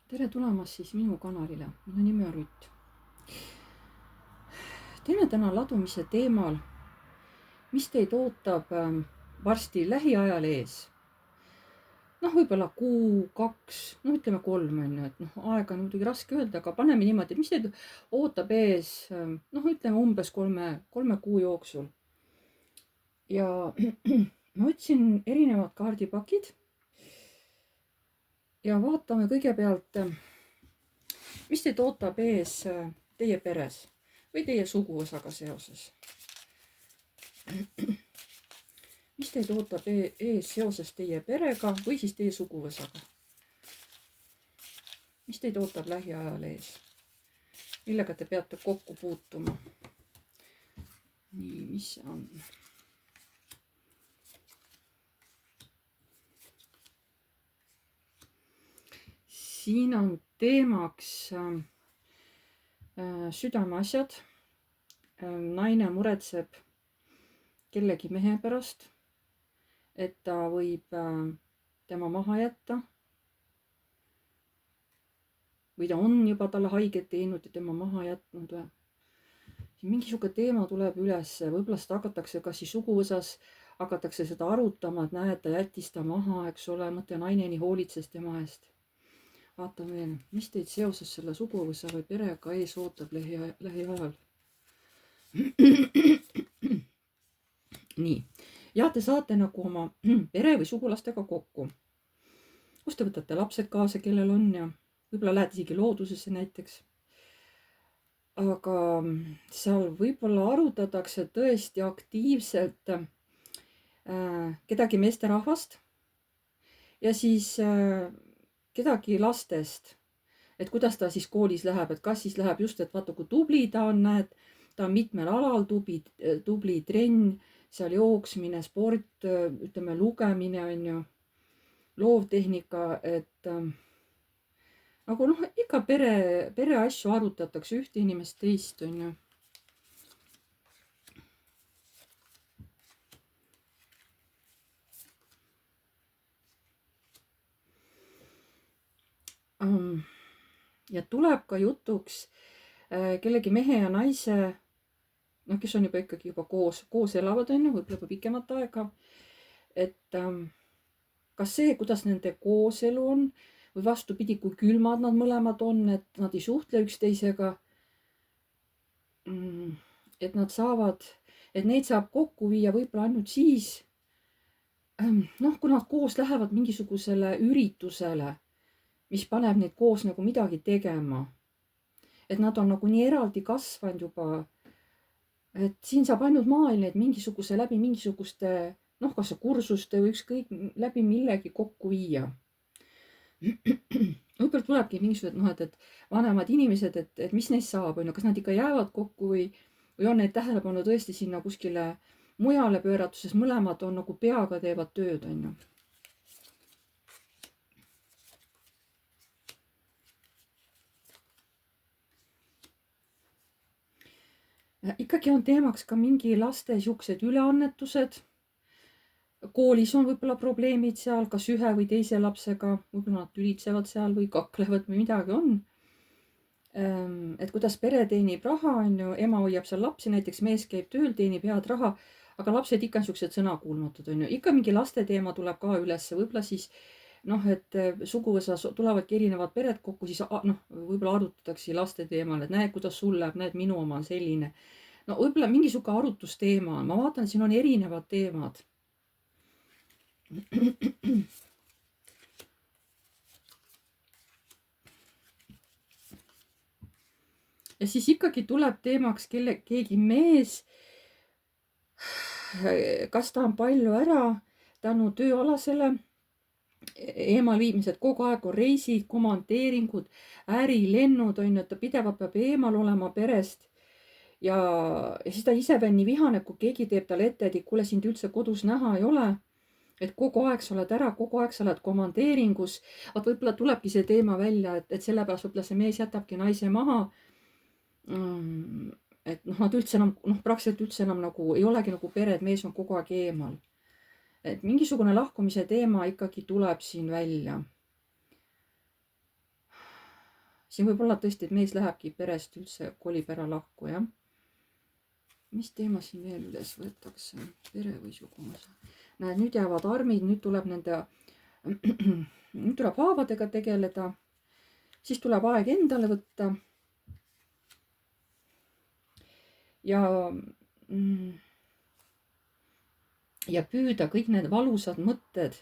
Tere tulemast siis minu kanalile, minu nimi on Rutt. Teeme täna ladumise teemal, mis teid ootab varsti lähiajal ees. Võib-olla kuu, 2, ütleme 3 on ju, et aega on muidugi raske öelda, aga paneme niimoodi, et mis teid ootab ees, ütleme umbes 3 kuu jooksul. Ja ma võtsin erinevad kaardipakid ja vaatame kõigepealt, mis teid ootab ees teie peres või teie suguvõsaga seoses. Mis teid ootab ees seoses teie perega või siis teie suguvõsaga? Mis teid ootab lähiajal ees? Millega te peate kokku puutuma? Nii, mis see on? Siin on teemaks südameasjad. Naine muretseb kellegi mehe pärast, et ta võib tema maha jätta. Või ta on juba talle haiget teinud ja tema maha jätnud. Mingisugune teema tuleb üles, võib-olla seda hakatakse kas siis suguvõsas, hakatakse seda arutama, et näed, ta jättis ta maha, eks ole, mõte naine nii hoolitses tema eest. Vaatame veel, mis teid seoses selle suguvõsa või perega ees ootab lähiajal. Nii, ja te saate nagu oma pere või sugulastega kokku, kus te võtate lapsed kaasa, kellel on, ja võib-olla lähete isegi loodusesse näiteks. Aga seal võib-olla arutatakse tõesti aktiivselt kedagi meesterahvast ja siis kedagi lastest, et kuidas ta siis koolis läheb, et kas siis läheb just, et vaata, kui tubli ta on, näed, ta on mitmel alal tubli trenn, seal jooksmine, sport, ütleme lugemine on ju, loovtehnika, et nagu ikka pere asju arutatakse, ühte inimest teist on ju. Ja tuleb ka jutuks kellegi mehe ja naise, kes on juba ikkagi juba koos elavad, on ju, võib-olla juba pikemat aega. Et kas see, kuidas nende kooselu on või vastupidi, kui külmad nad mõlemad on, et nad ei suhtle üksteisega. Et neid saab kokku viia võib-olla ainult siis, kui nad koos lähevad mingisugusele üritusele, mis paneb neid koos nagu midagi tegema. Et nad on nagu nii eraldi kasvanud juba, et siin saab ainult maailm neid läbi mingisuguste, kas kursuste või ükskõik läbi millegi kokku viia. Võib-olla tulebki mingisugused, et vanemad inimesed, et mis neist saab, on ju, kas nad ikka jäävad kokku või on neid tähelepanu tõesti sinna kuskile mujale pööratud, sest mõlemad on nagu peaga teevad tööd, on ju. Ikkagi on teemaks ka mingi laste siuksed üleannetused. Koolis on võib-olla probleemid seal, kas ühe või teise lapsega, võib-olla nad tülitsevad seal või kaklevad või midagi on. Et kuidas pere teenib raha, on ju, ema hoiab seal lapsi, näiteks mees käib tööl, teenib head raha, aga lapsed ikka on siuksed sõnakuulmatud, on ju. Ikka mingi laste teema tuleb ka üles, võib-olla siis et suguvõsas tulevadki erinevad pered kokku, siis võib-olla arutatakse laste teemal, et näed, kuidas sul läheb, näed, minu oma on selline. Võib-olla mingisugune arutusteema on, ma vaatan, siin on erinevad teemad. Ja siis ikkagi tuleb teemaks keegi mees, kas ta on palju ära tänu tööalasele eemal viimised, kogu aeg on reisid, komandeeringud, ärilennud, on ju, et ta pidevalt peab eemal olema perest. Ja siis ta ise veel nii vihane, kui keegi teeb talle ette, et kuule, sind üldse kodus näha ei ole. Et kogu aeg sa oled ära, kogu aeg sa oled komandeeringus. Vaat võib-olla tulebki see teema välja, et sellepärast võib-olla see mees jätabki naise maha. Et nad üldse enam, praktiliselt üldse enam nagu ei olegi nagu pere, et mees on kogu aeg eemal. Et mingisugune lahkumise teema ikkagi tuleb siin välja. siin võib olla tõesti, et mees lähebki perest üldse, kolib ära lahku, jah. mis teema siin veel üles võetakse? Pere või suguvõsa. Näed, nüüd jäävad armid, nüüd tuleb nende, nüüd tuleb haavadega tegeleda, siis tuleb aeg endale võtta. Ja püüda kõik need valusad mõtted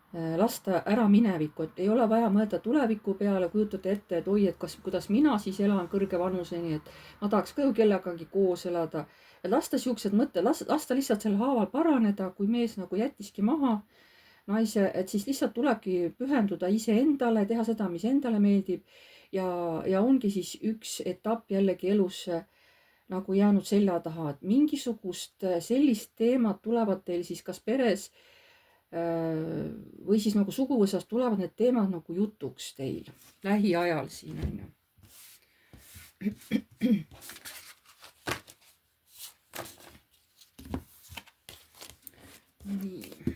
lasta ära minevikku, et ei ole vaja mõelda tuleviku peale, kujutada ette, et oi, et kuidas mina siis elan kõrge vanuseni, et ma tahaks ka ju kellegagi koos elada. Ja lasta siuksed mõtted, lasta lihtsalt sel haaval paraneda, kui mees nagu jättiski maha naise, et siis lihtsalt tulebki pühenduda iseendale, teha seda, mis endale meeldib. Ja ongi siis üks etapp jällegi elus nagu jäänud selja taha, et mingisugust sellist teemat tulevad teil siis kas peres või siis nagu suguvõsas tulevad need teemad nagu jutuks teil lähiajal siin on ju. Nii.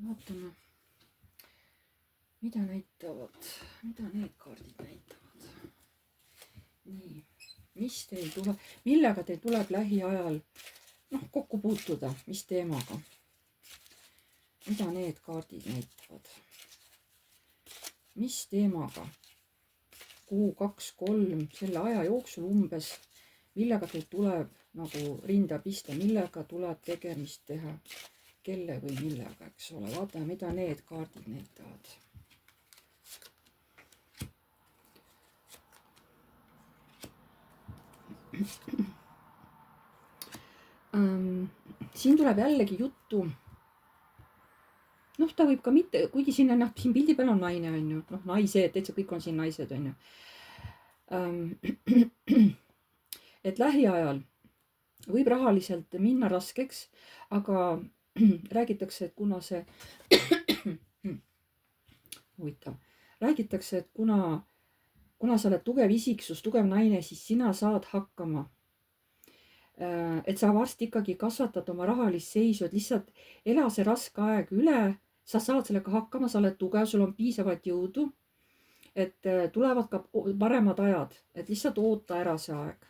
Vaatame, mida näitavad, mida need kaardid näitavad. Nii, mis teil tuleb, millega teil tuleb lähiajal kokku puutuda, mis teemaga? Mida need kaardid näitavad? Mis teemaga? Kuu 2-3 selle aja jooksul umbes, millega teil tuleb nagu rinda pista, millega tuleb tegemist teha, kelle või millega, eks ole. Vaatame, mida need kaardid näitavad. Siin tuleb jällegi juttu. Ta võib ka mitte, kuigi siin pildi peal on naine, on ju. Naised, täitsa kõik on siin naised, on ju. Et lähiajal võib rahaliselt minna raskeks, aga räägitakse, et kuna see huvitav, räägitakse, et kuna sa oled tugev isiksus, tugev naine, siis sina saad hakkama. Et sa varsti ikkagi kasvatad oma rahalist seisu, et lihtsalt ela see raske aeg üle, sa saad sellega hakkama, sa oled tugev, sul on piisavalt jõudu, et tulevad ka paremad ajad, et lihtsalt oota ära see aeg.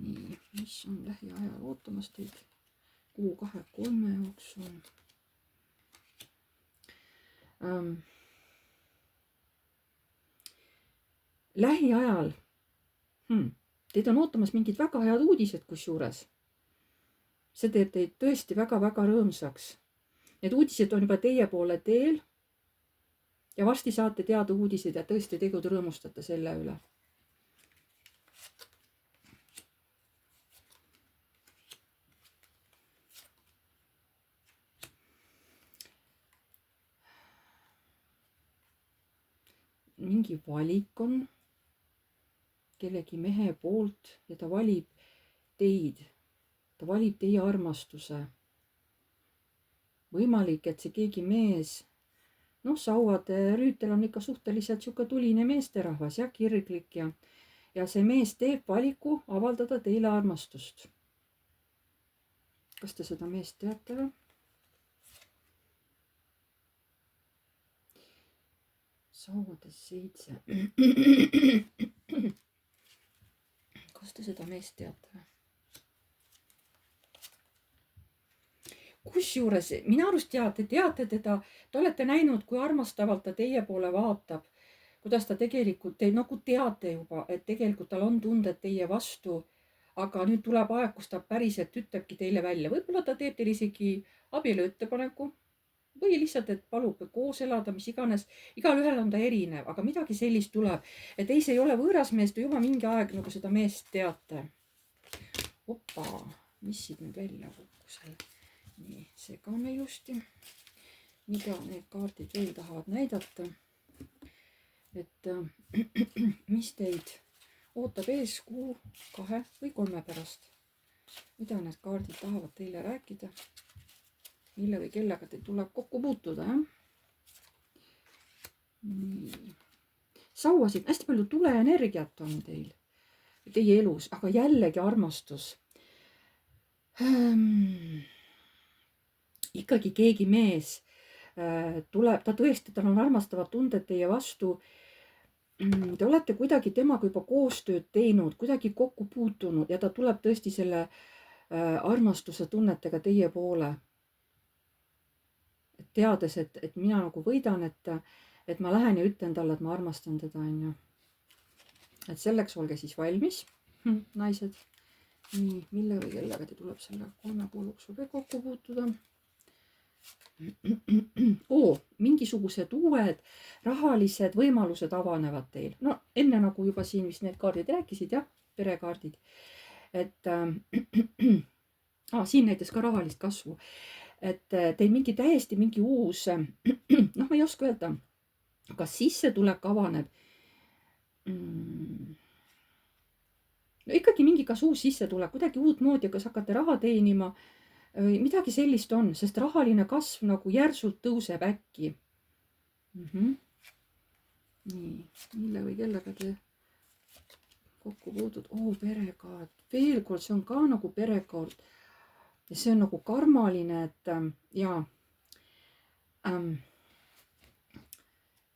Nii, mis on lähiajal ootamas teid kuu 2-3 jooksul? Lähiajal teid on ootamas mingid väga head uudised, kusjuures. See teeb teid tõesti väga-väga rõõmsaks. Need uudised on juba teie poole teel ja varsti saate teada uudised ja tõesti tegud rõõmustate selle üle. Mingi valik on kellegi mehe poolt ja ta valib teid. Ta valib teie armastuse. Võimalik, et see keegi mees, Sauade Rüütel on ikka suhteliselt siuke tuline meesterahvas ja kirglik ja see mees teeb valiku avaldada teile armastust. Kas te seda meest teate või? Sauade 7. Kas te seda meest teate või? Kusjuures minu arust te teate teda, te olete näinud, kui armastavalt ta teie poole vaatab, kuidas ta tegelikult, te nagu teate juba, et tegelikult tal on tunded teie vastu, aga nüüd tuleb aeg, kus ta päriselt ütlebki teile välja. Võib-olla ta teeb teile isegi abielu ettepaneku või lihtsalt, et palub koos elada, mis iganes. Igal ühel on ta erinev, aga midagi sellist tuleb, et ei, see ei ole võõras mees, te juba mingi aeg nagu seda meest teate. Opa, mis siit nüüd välja kukkus? Nii, see ka on ilusti. Mida need kaardid veel tahavad näidata? Et mis teid ootab ees kuu 2 või 3 pärast? Mida need kaardid tahavad teile rääkida? Mille või kellega teil tuleb kokku puutuda? Nii. Sauasid, hästi palju tuleenergiat on teil, teie elus, aga jällegi armastus. Ikkagi keegi mees ta tõesti, tal on armastavad tunded teie vastu. Te olete kuidagi temaga juba koostööd teinud, kuidagi kokku puutunud ja ta tuleb tõesti selle armastuse tunnetega teie poole. Teades, et mina nagu võidan, et ma lähen ja ütlen talle, et ma armastan teda, onju. Et selleks olge siis valmis, naised. Nii, mille või kellega te tuleb selle 3 kuu jooksul veel kokku puutuda? Mingisugused uued rahalised võimalused avanevad teil. No enne nagu juba siin vist need kaardid rääkisid, jah, perekaardid. Et siin näitas ka rahalist kasvu. Et teil täiesti mingi uus, noh, ma ei oska öelda, kas sissetulek avaneb. No ikkagi mingi kas uus sissetulek, kuidagi uut moodi, kas hakkate raha teenima. Midagi sellist on, sest rahaline kasv nagu järsult tõuseb äkki. Nii, mille või kellega te kokku puutud? Perekaart. Veel kord, see on ka nagu perekaart. Ja see on nagu karmaline, et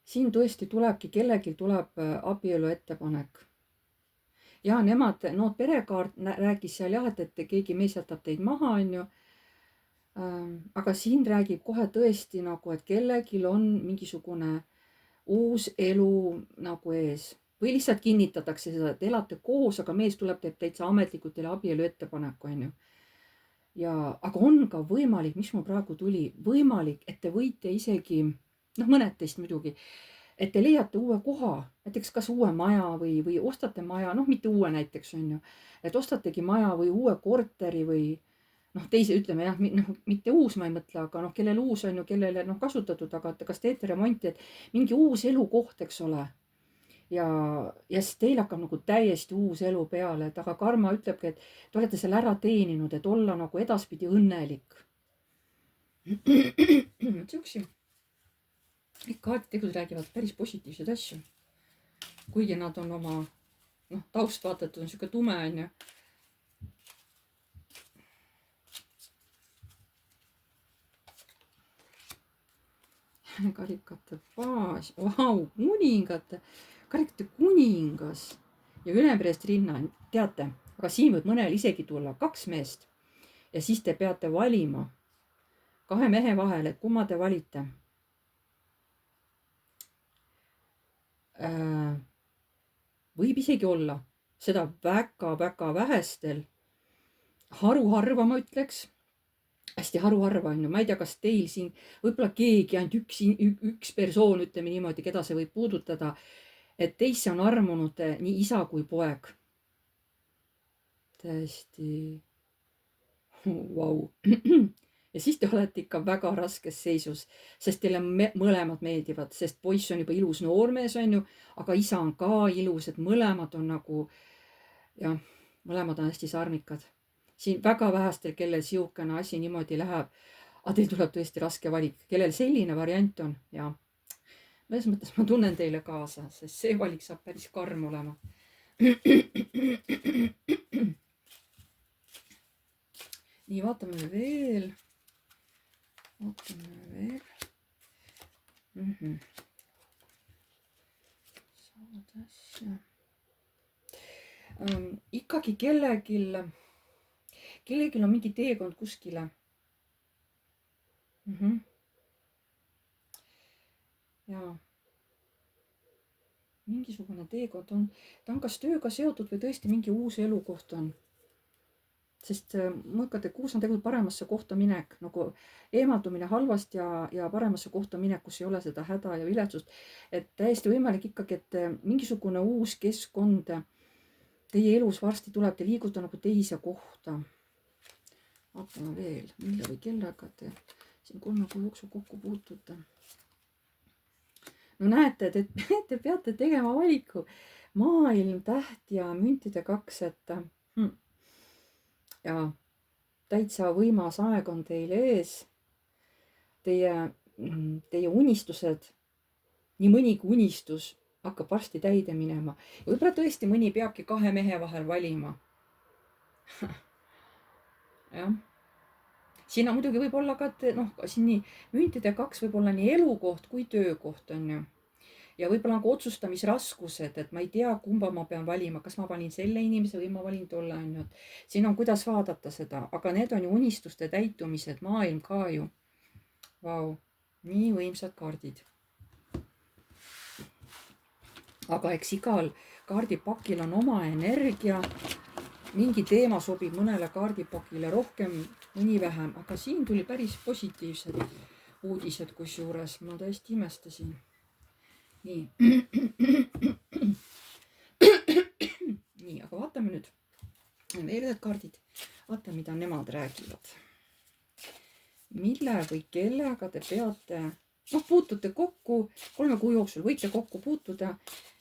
siin tõesti tulebki, kellelgi tuleb abielu ettepanek. Ja nemad, perekaart rääkis seal jah, et keegi mees jätab teid maha, onju. Aga siin räägib kohe tõesti nagu, et kellelgi on mingisugune uus elu nagu ees. Või lihtsalt kinnitatakse seda, et elate koos, aga mees tuleb teeb täitsa ametlikult teile abielu ettepaneku, onju. Aga on ka võimalik, mis mul praegu tuli, võimalik, et te võite isegi, mõned teist muidugi, et te leiate uue koha, näiteks kas uue maja või ostate maja, mitte uue näiteks, onju. Et ostategi maja või uue korteri või teise, ütleme jah, mitte uus ma ei mõtle, aga kellel uus on ju, kellele kasutatud, aga kas teete remonti, et mingi uus elukoht, eks ole. Ja siis teil hakkab nagu täiesti uus elu peale, et aga karma ütlebki, et te olete selle ära teeninud, et olla nagu edaspidi õnnelik. Siuksi. Kaardid tegelikult räägivad päris positiivseid asju. Kuigi nad on oma, taust vaatatud on siuke tume, on ju. Karikate baas, karikate kuningas ja ülemereest rinna, teate, aga siin võib mõnel isegi tulla 2 meest ja siis te peate valima 2 mehe vahel, et kumma te valite. Võib isegi olla seda väga-väga vähestel, haruharva ma ütleks. Hästi haruharva on ju, ma ei tea, kas teil siin võib-olla keegi, ainult üks persoon, ütleme niimoodi, keda see võib puudutada, et teisse on armunud nii isa kui poeg. Täiesti vau. Ja siis te olete ikka väga raskes seisus, sest teile mõlemad meeldivad, sest poiss on juba ilus noormees, on ju, aga isa on ka ilus, et mõlemad on nagu, mõlemad on hästi sarmikad. Siin väga vähestel, kellel siukene asi niimoodi läheb, aga teil tuleb tõesti raske valik, kellel selline variant on. Ja mõnes mõttes ma tunnen teile kaasa, sest see valik saab päris karm olema. Nii, vaatame veel. Saad asja. Ikkagi kellelgi on mingi teekond kuskile. Ja mingisugune teekond on, ta on kas tööga seotud või tõesti mingi uus elukoht on. Sest mõõkade kuus on tegelikult paremasse kohta minek, nagu eemaldumine halvast ja paremasse kohta minek, kus ei ole seda häda ja viletsust. Et täiesti võimalik ikkagi, et mingisugune uus keskkond teie elus varsti tuleb, te liiguta nagu teise kohta. Vaatame veel, mille või kellega te siin 3 kuu jooksul kokku puutute. No näete, et te peate tegema valiku. Maailm, täht ja müntide 2, et ja täitsa võimas aeg on teil ees. Teie unistused, nii mõnigi unistus hakkab varsti täide minema. Ja võib-olla tõesti mõni peabki 2 mehe vahel valima. Jah. siin on muidugi võib olla ka, et noh, siin nii müntide 2 võib olla nii elukoht kui töökoht on ju. Ja võib-olla nagu otsustamisraskused, et ma ei tea, kumba ma pean valima, kas ma valin selle inimese või ma valin tolle on ju. Siin on, kuidas vaadata seda, aga need on ju unistuste täitumised, maailm ka ju. Vau, nii võimsad kaardid. Aga eks igal kaardipakil on oma energia. Mingi teema sobib mõnele kaardipakile rohkem, mõni vähem, aga siin tuli päris positiivsed uudised kusjuures. Ma tõesti imestasin. Nii. Nii, aga vaatame nüüd veel need kaardid. Vaata, mida nemad räägivad. Mille või kellega te peate, puutute kokku 3 kuu jooksul, võite kokku puutuda,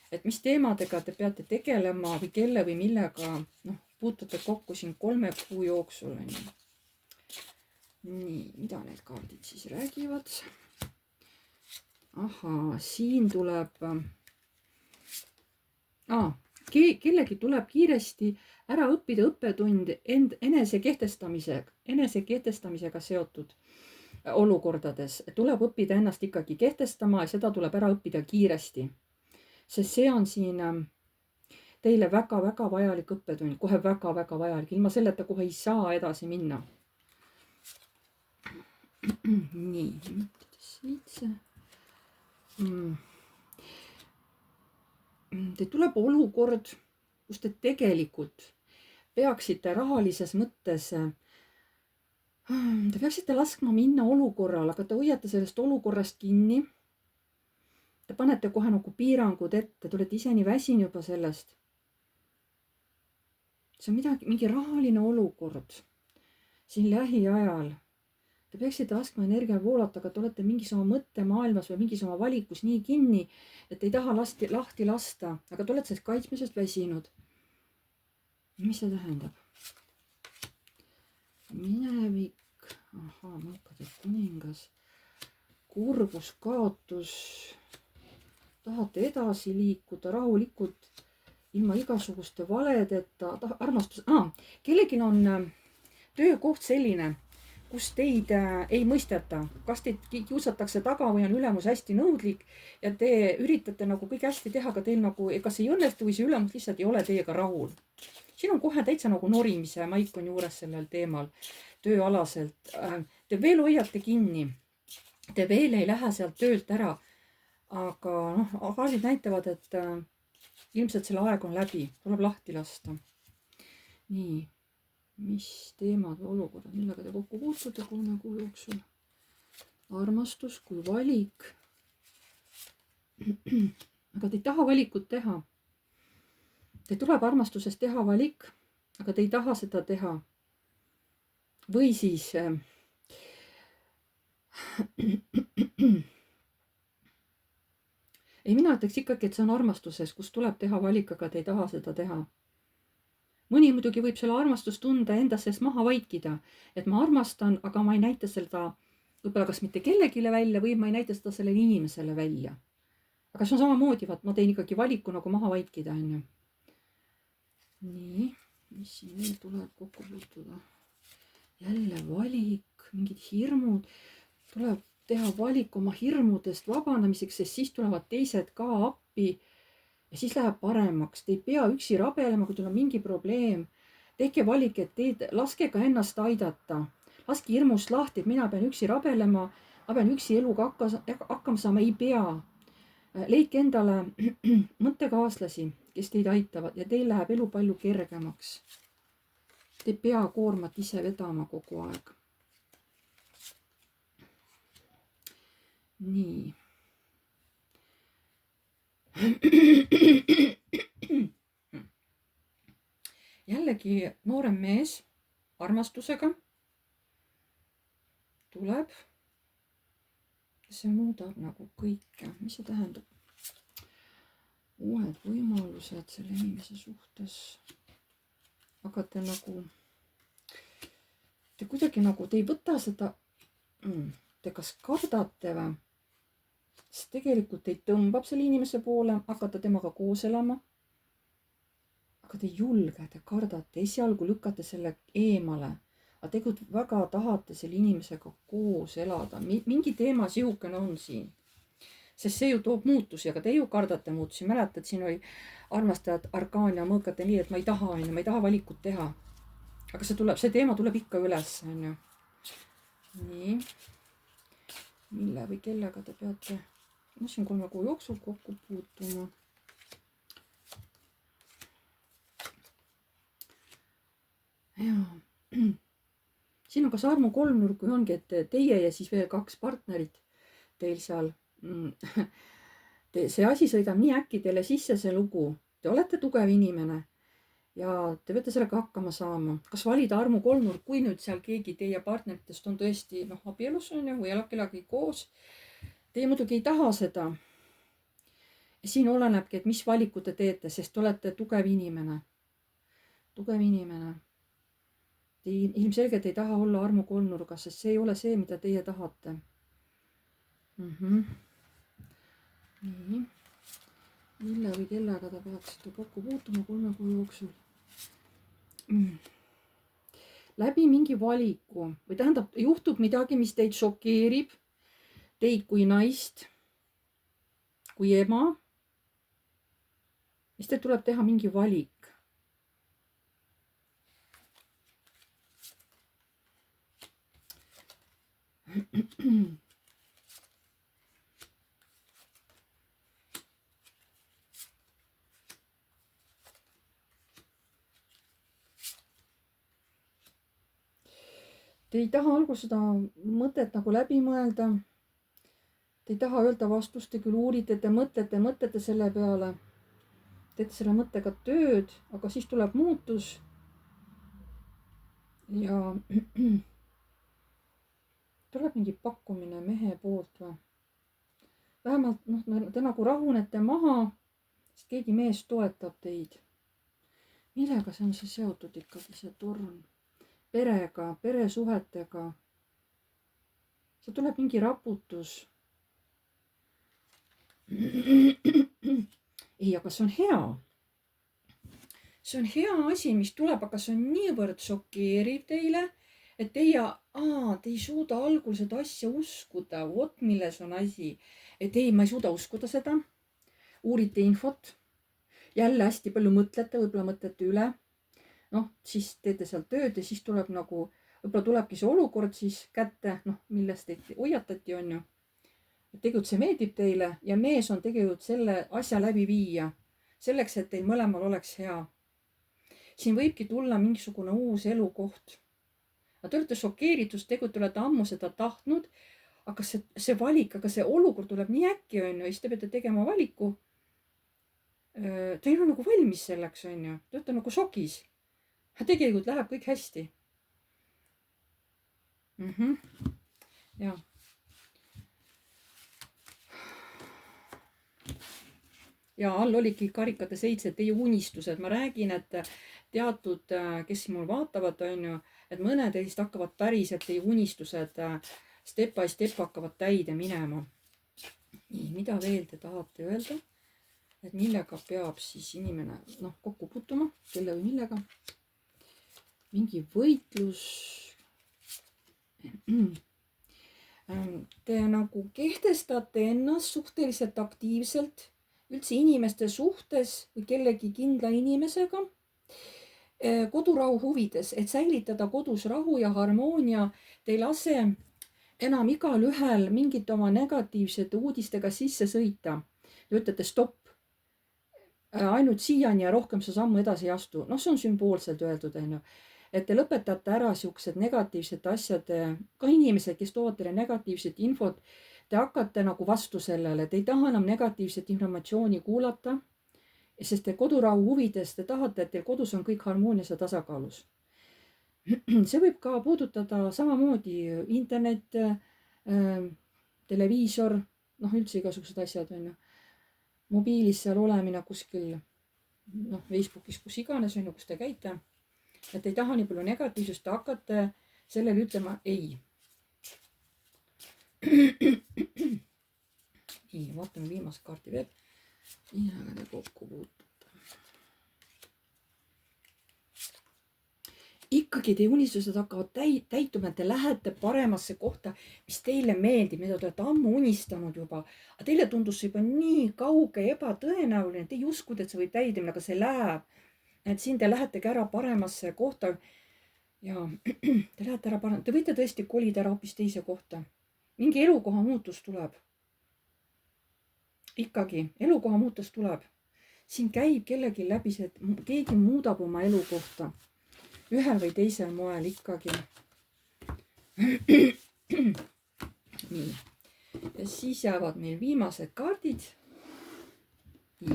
et mis teemadega te peate tegelema või kelle või millega puutute kokku siin 3 kuu jooksul. Nii, mida need kaardid siis räägivad? Ahaa, siin tuleb, kellegi tuleb kiiresti ära õppida õppetund enesekehtestamisega seotud olukordades. Tuleb õppida ennast ikkagi kehtestama ja seda tuleb ära õppida kiiresti. Sest see on siin teile väga-väga vajalik õppetund, kohe väga-väga vajalik. Ilma selleta kohe ei saa edasi minna. Nii, 7. Teil tuleb olukord, kus te tegelikult peaksite rahalises mõttes, te peaksite laskma minna olukorral, aga te hoiate sellest olukorrast kinni. Te panete kohe nagu piirangud ette, te olete ise nii väsin juba sellest. See on mingi rahaline olukord siin lähiajal. Te peaksite laskma energia voolata, aga te olete mingis oma mõttemaailmas või mingis oma valikus nii kinni, et ei taha lahti lasta, aga te olete sellest kaitsmisest väsinud. Mis see tähendab? Minevik, mõnkade kuningas, kurbus, kaotus, tahate edasi liikuda rahulikult, ilma igasuguste valedeta, armastus, kellelgi on töökoht selline, kus teid ei mõisteta, kas teid kiusatakse taga või on ülemus hästi nõudlik ja te üritate nagu kõik hästi teha, aga teil nagu, kas ei õnnestu või see ülemus lihtsalt ei ole teiega rahul. Siin on kohe täitsa nagu norimise maik on juures sellel teemal tööalaselt. Te veel hoiate kinni, te veel ei lähe sealt töölt ära, aga kaardid näitavad, et ilmselt selle aeg on läbi, tuleb lahti lasta. Nii. Mis teemad või olukorrad, millega te kokku puutute 3 kuu jooksul? Armastus kui valik. Aga te ei taha valikut teha. Te tuleb armastuses teha valik, aga te ei taha seda teha. Või siis mina ütleks ikkagi, et see on armastuses, kus tuleb teha valik, aga te ei taha seda teha. Mõni muidugi võib selle armastustunde enda sees maha vaikida, et ma armastan, aga ma ei näita seda võib-olla kas mitte kellegile välja või ma ei näita seda sellele inimesele välja. Aga see on samamoodi, ma teen ikkagi valiku nagu maha vaikida, on ju. Nii, mis siin veel tuleb kokku puutuda? Jälle valik, mingid hirmud. Tuleb teha valik oma hirmudest vabanemiseks, sest siis tulevad teised ka appi. Ja siis läheb paremaks, te ei pea üksi rabelema, kui teil on mingi probleem. Tehke valik, et laske ka ennast aidata. Laske hirmust lahti, et mina pean üksi rabelema, ma pean üksi eluga hakkama saama, ei pea. Leidke endale mõttekaaslasi, kes teid aitavad ja teil läheb elu palju kergemaks. Te ei pea koormat ise vedama kogu aeg. Nii. Jällegi noorem mees armastusega tuleb ja see muudab nagu kõike. Mis see tähendab? Uued võimalused selle inimese suhtes. Aga te nagu, te kuidagi nagu, te ei võta seda, te kas kardate või? Sest tegelikult teid tõmbab selle inimese poole, hakata temaga koos elama. Aga te ei julge, te kardate, esialgu lükkate selle eemale. aga tegelikult väga tahate selle inimesega koos elada. Mingi teema sihukene on siin. Sest see ju toob muutusi, aga te ju kardate muutusi. Mäletad, siin oli armastajad Arkaania mõõkate nii, et ma ei taha, ma ei taha valikut teha. Aga see teema tuleb ikka üles, on ju. Nii. Mille või kellega te peate siin 3 kuu jooksul kokku puutuma? Jaa. Siin on kas armu kolmnurk või ongi, et teie ja siis veel 2 partnerit teil seal. See asi sõidab nii äkki teile sisse, see lugu. Te olete tugev inimene ja te peate sellega hakkama saama. Kas valida armu kolmnurk, kui nüüd seal keegi teie partneritest on tõesti abielus on ju, või elab kellegagi koos. Teie muidugi ei taha seda. Ja siin olenebki, et mis valiku te teete, sest te olete tugev inimene. Tugev inimene. Te ilmselgelt ei taha olla armu kolmnurgas, sest see ei ole see, mida teie tahate. Nii. Mille või kellega te peaksite kokku puutuma 3 kuu jooksul? Läbi mingi valiku või tähendab, juhtub midagi, mis teid šokeerib, teid kui naist, kui ema. Siis teil tuleb teha mingi valik. Te ei taha algul seda mõtet nagu läbi mõelda. Te ei taha öelda vastust, te küll uurite, te mõtlete selle peale. Teete selle mõttega tööd, aga siis tuleb muutus. Ja tuleb mingi pakkumine mehe poolt või. Vähemalt te nagu rahunete maha, sest keegi mees toetab teid. Millega see on see seotud ikkagi, see torn? Perega, peresuhetega. See tuleb mingi raputus. Ei, aga see on hea. See on hea asi, mis tuleb, aga see on niivõrd šokeeriv teile, et te ei suuda algul seda asja uskuda. Vot milles on asi. Et ei, ma ei suuda uskuda seda. Uurite infot. Jälle hästi palju mõtlete, võib-olla mõtlete üle. Siis teete seal tööd ja siis tuleb võib-olla tulebki see olukord siis kätte, millest teid hoiatati, on ju. Tegelikult see meeldib teile ja mees on tegelikult selle asja läbi viia. Selleks, et teil mõlemal oleks hea. Siin võibki tulla mingisugune uus elukoht. Aga te olete šokeeritud, tegelikult te olete ammu seda tahtnud, aga see valik, aga see olukord tuleb nii äkki, on ju, ja siis te peate tegema valiku. Te ei ole valmis selleks, on ju. Te olete šokis. Tegelikult läheb kõik hästi. Ja. Ja all oligi karikate 7 teie unistused. Ma räägin, et teatud, kes mul vaatavad, on ju, et mõned teist hakkavad päriselt teie unistused step by step hakkavad täide minema. Nii, mida veel te tahate öelda? Et millega peab siis inimene kokku puutuma, kelle või millega? Mingi võitlus. Te kehtestate ennast suhteliselt aktiivselt üldse inimeste suhtes või kellegi kindla inimesega kodurahu huvides, et säilitada kodus rahu ja harmoonia. Te ei lase enam igal ühel mingit oma negatiivsete uudistega sisse sõita. Te ütlete stopp. Ainult siiani ja rohkem sa sammu edasi ei astu. See on sümboolselt öeldud, on ju. Et te lõpetate ära siuksed negatiivsed asjad, ka inimesed, kes toovad teile negatiivset infot, te hakkate vastu sellele, te ei taha enam negatiivset informatsiooni kuulata, sest te kodurahu huvides te tahate, et teil kodus on kõik harmoonias ja tasakaalus. See võib ka puudutada samamoodi internet, televiisor, üldse igasugused asjad, on ju. Mobiilis seal olemine kuskil, Facebookis, kus iganes, on ju, kus te käite. Et ei taha nii palju negatiivsust, te hakkate sellele ütlema ei. Nii, vaatame viimast kaarti veel. Millega te kokku puutute? ikkagi teie unistused hakkavad täituma, et te lähete paremasse kohta, mis teile meeldib, mida te olete ammu unistanud juba. Aga teile tundus see juba nii kauge ja ebatõenäoline, te ei uskunud, et see võib täidemine, aga see läheb. Et siin te lähetegi ära paremasse kohta ja te lähete ära te võite tõesti kolida ära hoopis teise kohta. Mingi elukoha muutus tuleb. Ikkagi elukoha muutus tuleb. Siin käib kellegi läbi see, et keegi muudab oma elukohta. Ühel või teisel moel ikkagi. Nii. Ja siis jäävad meil viimased kaardid.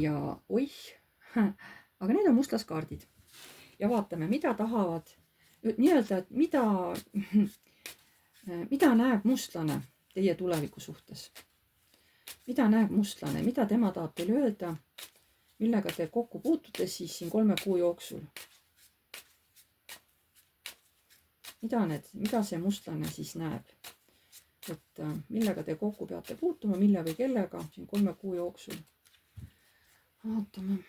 Ja oih, aga need on mustlaskaardid. Ja vaatame, mida tahavad, nii-öelda, et mida näeb mustlane teie tuleviku suhtes. Mida näeb mustlane, mida tema tahab teile öelda, millega te kokku puutute siis siin 3 kuu jooksul. Mida see mustlane siis näeb? Et millega te kokku peate puutuma, mille või kellega siin 3 kuu jooksul. Vaatame.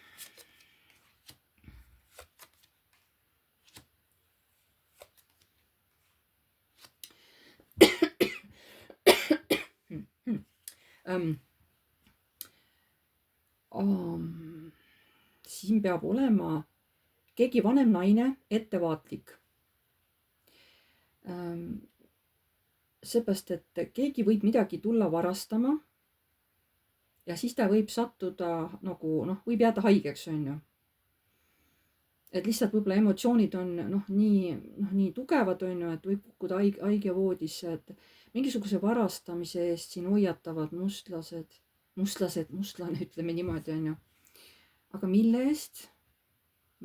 Siin peab olema keegi vanem naine ettevaatlik. Seepärast, et keegi võib midagi tulla varastama ja siis ta võib sattuda nagu, võib jääda haigeks, on ju. Et lihtsalt võib-olla emotsioonid on nii tugevad, on ju, et võib kukkuda haigevoodisse, et mingisuguse varastamise eest siin hoiatavad mustlane, ütleme niimoodi, on ju. Aga mille eest?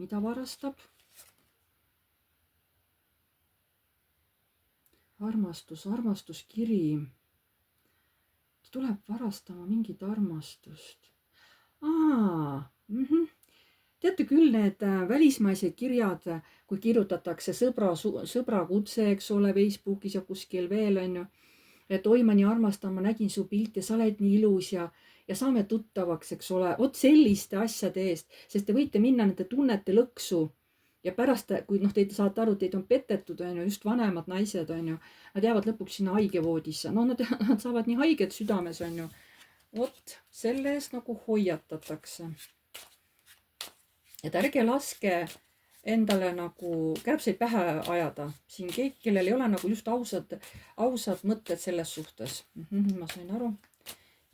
Mida varastab? Armastuskiri. Ta tuleb varastama mingit armastust. Teate küll, need välismaised kirjad, kui kirjutatakse sõbra kutse, eks ole, Facebookis ja kuskil veel, on ju. Et oi, ma nii armastan, ma nägin su pilti ja sa oled nii ilus ja saame tuttavaks, eks ole. Vot selliste asjade eest, sest te võite minna nende tunnete lõksu. Ja pärast, kui te saate aru, teid on petetud, on ju, just vanemad naised, on ju, nad jäävad lõpuks sinna haigevoodisse. Nad saavad nii haiget südames, on ju. Vot, selle eest nagu hoiatatakse. Et ärge laske endale nagu kärbseid pähe ajada. Siin keegi, kellel ei ole nagu just ausad mõtted selles suhtes. Ma sain aru.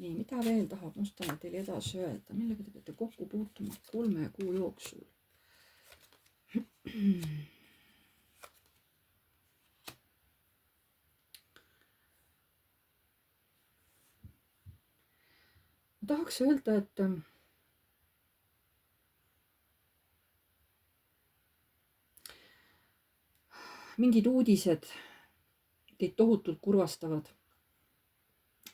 Nii, mida veel tahab mustlane teile edasi öelda? Millega te peate kokku puutuma 3 kuu jooksul? Ma tahaks öelda, et mingid uudised teid tohutult kurvastavad.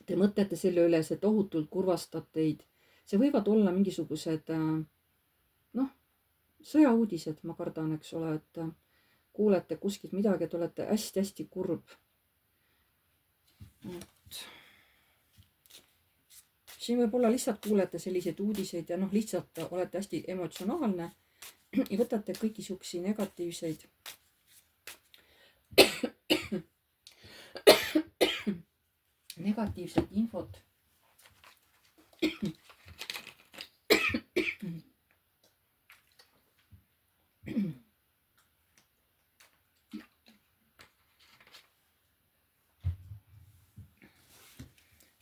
Te mõtlete selle üle, see tohutult kurvastab teid. See võivad olla mingisugused sõjauudised, ma kardan, eks ole, et kuulete kuskilt midagi, et olete hästi-hästi kurb. Siin võib-olla lihtsalt kuulete selliseid uudiseid ja lihtsalt olete hästi emotsionaalne ja võtate kõiki siuksi negatiivseid infot.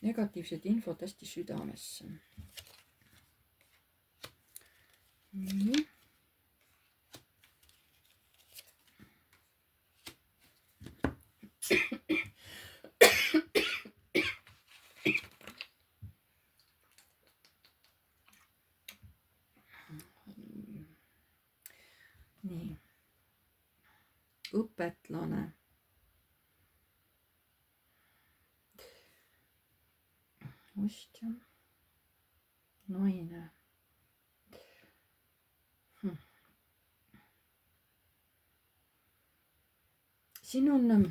Negatiivset infot hästi südamesse. Nii. Nii. Õpetlane. Ostja. Naine. Siin on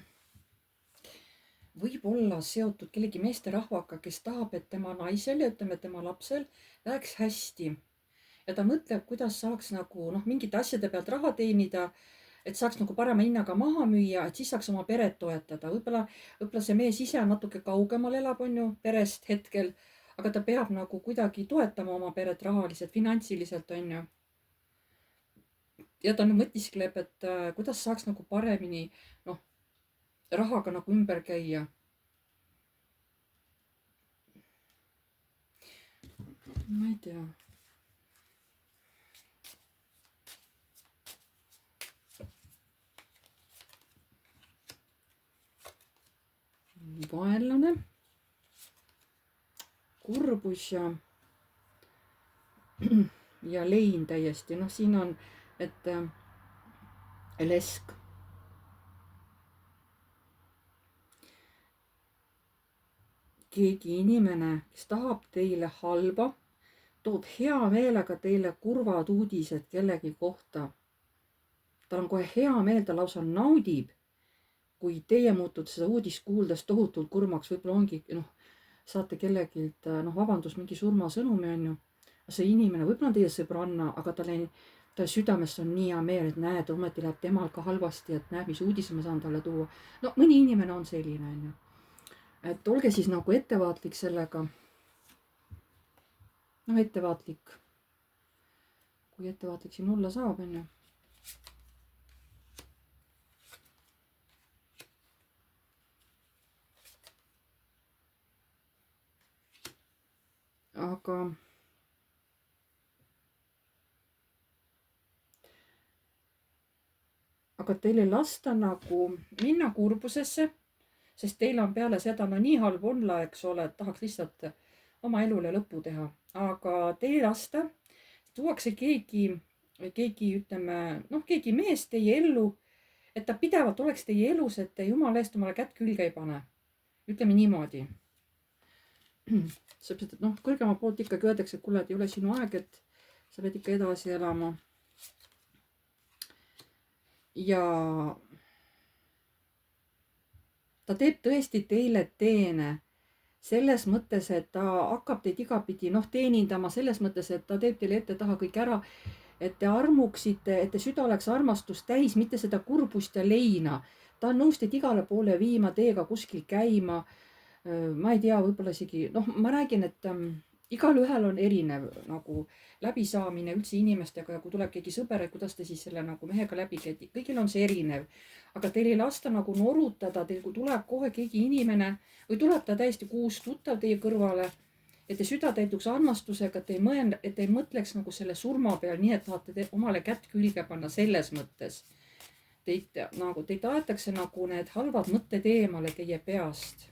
võib-olla seotud kellegi meesterahvaga, kes tahab, et tema naisel ja ütleme, tema lapsel läheks hästi. Ja ta mõtleb, kuidas saaks nagu mingite asjade pealt raha teenida et saaks nagu parema hinnaga maha müüa, et siis saaks oma peret toetada. Võib-olla see mees ise natuke kaugemal elab, on ju, perest hetkel, aga ta peab nagu kuidagi toetama oma peret rahaliselt, finantsiliselt, on ju. Ja ta mõtiskleb, et kuidas saaks nagu paremini, noh, rahaga nagu ümber käia. Ma ei tea. Vaenlane, kurbus ja lein täiesti. Noh, siin on, et lesk. Keegi inimene, kes tahab teile halba, toob hea meelega teile kurvad uudised kellegi kohta. Tal on kohe hea meel, ta lausa naudib, kui teie muutute seda uudist kuuldes tohutult kurmaks. Võib-olla ongi, saate kellegilt, vabandust, mingi surmasõnumi, on ju. See inimene, võib-olla on teie sõbranna, aga ta südames on nii hea meel, et näed, ometi läheb temal ka halvasti, et näed, mis uudise ma saan talle tuua. No mõni inimene on selline, on ju. Et olge siis nagu ettevaatlik sellega. Ettevaatlik. Kui ettevaatlik siin olla saab, on ju. Aga teil ei lasta nagu minna kurbusesse, sest teil on peale seda nii halb olla, eks ole, et tahaks lihtsalt oma elule lõpu teha. Aga teil ei lasta, tuuakse keegi, ütleme, keegi mees teie ellu, et ta pidevalt oleks teie elus, et te jumala eest omale kätt külge ei pane. Ütleme niimoodi. Seepärast, et kõrgema poolt ikkagi öeldakse, et kuule, et ei ole sinu aeg, et sa pead ikka edasi elama. Ja ta teeb tõesti teile teene selles mõttes, et ta hakkab teid igapidi teenindama selles mõttes, et ta teeb teile ette taha kõik ära, et te armuksite, et te süda oleks armastust täis, mitte seda kurbust ja leina. Ta on nõus teid igale poole viima, teiega kuskil käima. Ma ei tea, võib-olla isegi, ma räägin, et igal ühel on erinev nagu läbisaamine üldse inimestega ja kui tuleb keegi sõber, et kuidas te siis selle nagu mehega läbi käite, kõigil on see erinev. Aga teil ei lasta nagu norutada, teil kui tuleb kohe keegi inimene või tuleb ta täiesti uus tuttav teie kõrvale, et te süda täituks armastusega, et te ei mõtleks nagu selle surma peal nii, et tahate omale kätt külge panna selles mõttes. Teid aetakse nagu need halvad mõtted eemale teie peast.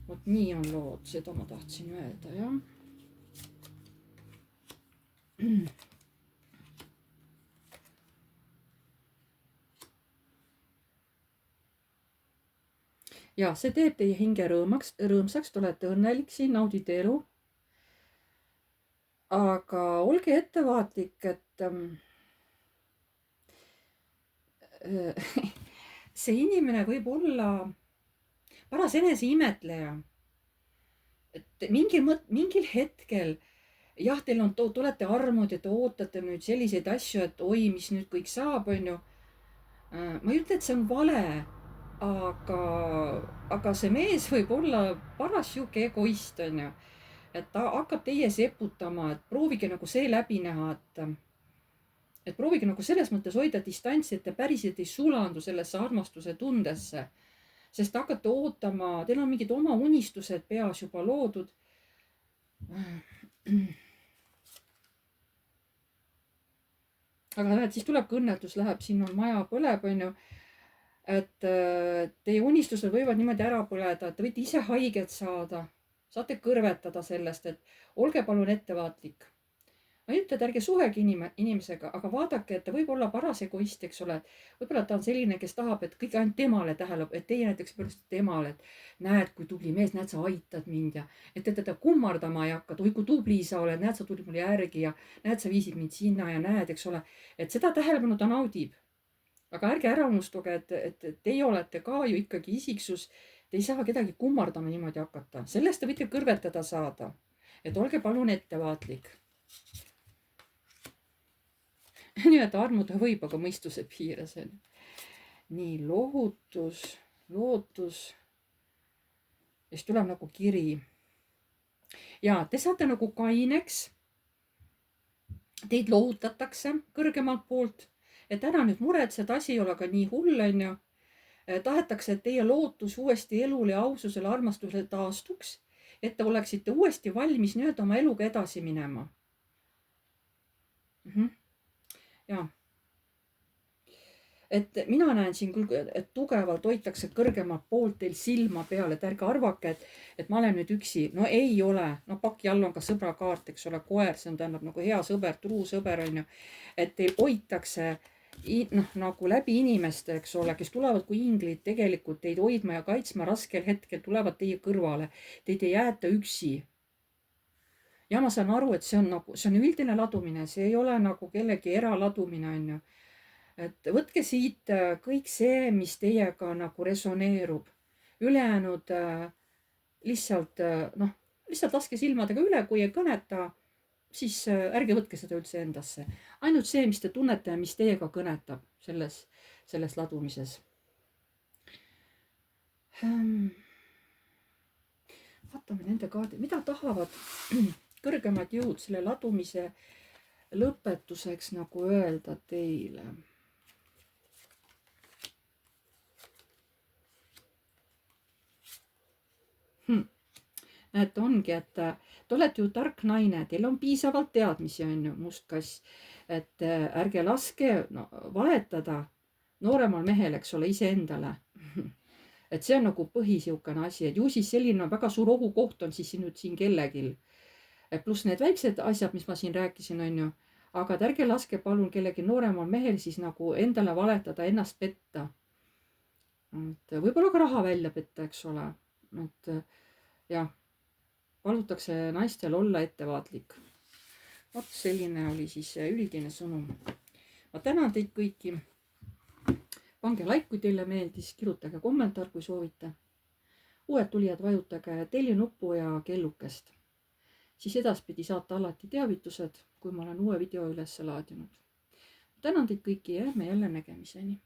Vot nii on lood, seda ma tahtsin öelda, jah. Ja see teeb teie hinge rõõmsaks, te olete õnnelik siin, naudite elu. Aga olge ettevaatlik, et see inimene võib olla paras eneseimetleja. Et mingil hetkel jah, teil on, tulete armud ja te ootate nüüd selliseid asju, et oi, mis nüüd kõik saab, on ju. Ma ei ütle, et see on vale, aga see mees võib olla paras sihuke egoist, on ju. Et ta hakkab teie seputama, et proovige nagu see läbi näha, et proovige nagu selles mõttes hoida distantsi, et te päriselt ei sulandu sellesse armastuse tundesse. Sest hakkate ootama, teil on mingid oma unistused peas juba loodud. Aga näed, siis tuleb õnnetus, läheb, siin on maja põleb, on ju. Et teie unistused võivad niimoodi ära põleda, et te võite ise haiget saada. Saate kõrvetada sellest, et olge palun ettevaatlik. Ma ei ütle, et ärge suhegi inimesega, aga vaadake, et ta võib olla paras egoist, eks ole. Võib-olla ta on selline, kes tahab, et kõik ainult temale tähelepanu, et teie näiteks pärast temale, et näed, kui tubli mees, näed, sa aitad mind ja et te teda kummardama ei hakka. Oi, kui tubli sa oled, näed, sa tulid mulle järgi ja näed, sa viisid mind sinna ja näed, eks ole, et seda tähelepanu ta naudib. Aga ärge ära unustuge, et teie olete ka ju ikkagi isiksus. Te ei saa kedagi kummardama niimoodi hakata. Sellest te võite kõrvetada saada. Et olge palun ettevaatlik. nii et armuda võib, aga mõistuse piires on. nii, lohutus, lootus. ja siis tuleb nagu kiri. ja te saate nagu kaineks. Teid lohutatakse kõrgemalt poolt, et ära nüüd muretsed, asi ei ole ka nii hull, onju. Tahetakse, et teie lootus uuesti elule ja aususele, armastusele taastuks, et te oleksite uuesti valmis nii-öelda oma eluga edasi minema. ja. et mina näen siin küll, et tugevalt hoitakse kõrgemalt poolt teil silma peal, et ärge arvake, et ma olen nüüd üksi. No ei ole. No paki all on ka sõbrakaart, eks ole, koer, see on tähendab nagu hea sõber, truu sõber, onju. Et teil hoitakse nagu läbi inimeste, eks ole, kes tulevad kui inglid tegelikult teid hoidma ja kaitsma raskel hetkel, tulevad teie kõrvale. Teid ei jäeta üksi. ja ma saan aru, et see on nagu, see on üldine ladumine, see ei ole nagu kellegi eraladumine, onju. et võtke siit kõik see, mis teiega nagu resoneerub. Ülejäänud lihtsalt laske silmadega üle, kui ei kõneta, siis ärge võtke seda üldse endasse. Ainult see, mis te tunnete ja mis teiega kõnetab selles ladumises. Vaatame nende kaardi, mida tahavad kõrgemad jõud selle ladumise lõpetuseks nagu öelda teile. et ongi, et te olete ju tark naine, teil on piisavalt teadmisi, on ju, must kass. et ärge laske valetada nooremal mehel, eks ole, iseendale. et see on nagu põhisiukene asi, et ju siis selline väga suur ohukoht on siis nüüd siin kellegil. pluss need väiksed asjad, mis ma siin rääkisin, on ju. aga et ärge laske palun kellegi nooremal mehel siis nagu endale valetada, ennast petta. et võib-olla ka raha välja petta, eks ole. et jah, palutakse naistel olla ettevaatlik. Vot selline oli siis üldine sõnum. Ma tänan teid kõiki. Pange like, kui teile meeldis, kirjutage kommentaar, kui soovite. Uued tulijad vajutage tellinuppu ja kellukest. Siis edaspidi saate alati teavitused, kui ma olen uue video üles laadinud. Tänan teid kõiki ja jääme jälle nägemiseni.